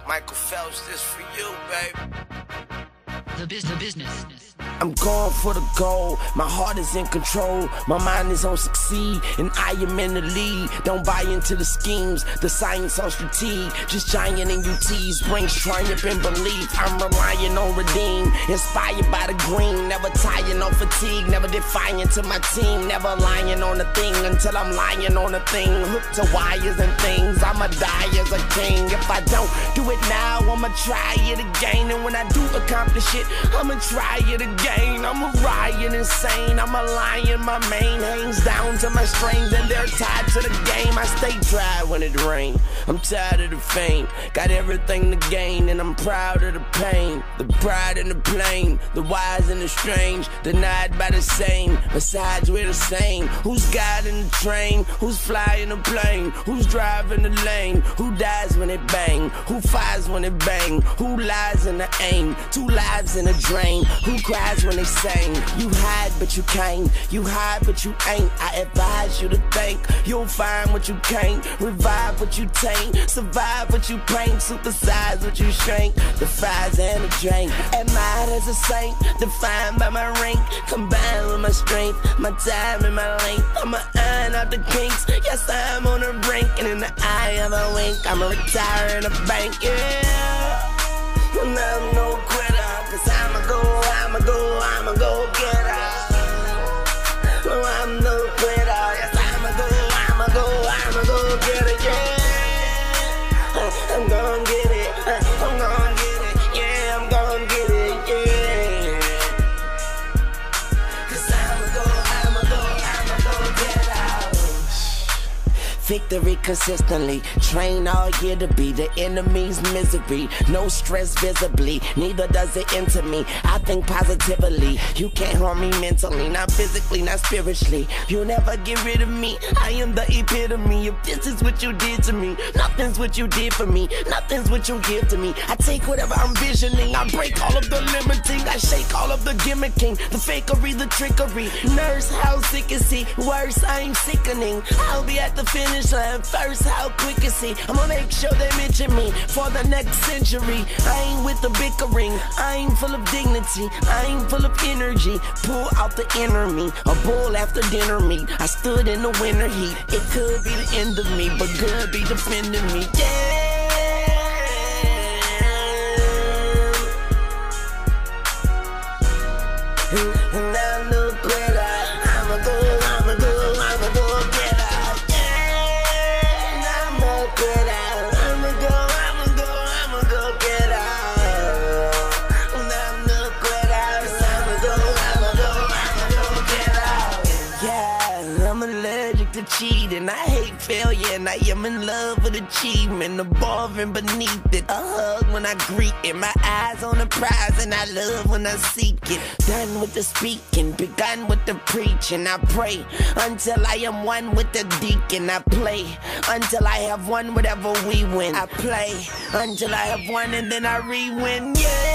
Michael Phelps, this for you, baby. The business. I'm going for the goal, my heart is in control, my mind is on succeed, and I am in the lead. Don't buy into the schemes, the science on strategy, just giant in UTs, brings triumph and belief. I'm relying on redeem, inspired by the green, never tired, no fatigue, never defiant to my team, never lying on a thing until I'm lying on a thing, hooked to wires and things. I'ma die as a king. If I don't do it now, I'ma try it again, and when I do accomplish it, I'ma try it again. I'm a riot insane, I'm a lion, my mane hangs down to my strings, and they're tied to the game. I stay dry when it rains, I'm tired of the fame, got everything to gain, and I'm proud of the pain. The pride and the plain, the wise and the strange, denied by the same, besides we're the same. Who's guiding the train, who's flying the plane, who's driving the lane, who dies when it bang, who fires when it bang, who lies in the aim, 2 lives in a drain, who cries when they sing. You hide but you can't, you hide but you ain't. I advise you to think, you'll find what you can't, revive what you taint, survive what you paint, supersize what you shrink, the fries and the drink. Admired as a saint, defined by my rank, combined with my strength, my time and my length. I'ma iron out the kinks, yes I'm on the brink, and in the eye of a wink, I'ma retire in a bank, yeah. And I'm no quitter, cause I'ma go get her. Oh, I'm no quitter, yes I'ma go get it, yeah. I'm gon' get it, I'm gon' get it, yeah, I'm gon' get it, yeah. Cause I'ma go get her. Victory consistently, train all year to be the enemy's misery. No stress visibly, neither does it enter me. I think positively, you can't harm me mentally, not physically, not spiritually. You'll never get rid of me, I am the epitome. If this is what you did to me, nothing's what you did for me, nothing's what you give to me. I take whatever I'm visioning, I break all of the limiting, I shake all of the gimmicking, the fakery, the trickery. Nurse, how sick is he? Worse, I'm sickening. I'll be at the finish line first, how quick is he? I'ma make sure they mention me for the next century. I ain't with the bickering, I ain't full of dignity, I ain't full of energy. Pull out the inner me, a bull after dinner meat. I stood in the winter heat, it could be the end of me, but good be defending me, yeah. And I'm no quitter, I'ma go get her, yeah. And I'm no quitter, I'ma go get her. And I'm no quitter, I'ma go get her. Yeah, I'm allergic to cheating, I hate failure, and I am in love with achievement. Above and beneath it, a hug when I greet it, my eyes on the prize, and I love when I seek it. Done with the speaking, begun with the preaching. I pray until I am one with the deacon. I play until I have won whatever we win. I play until I have won, and then I re-win, yeah.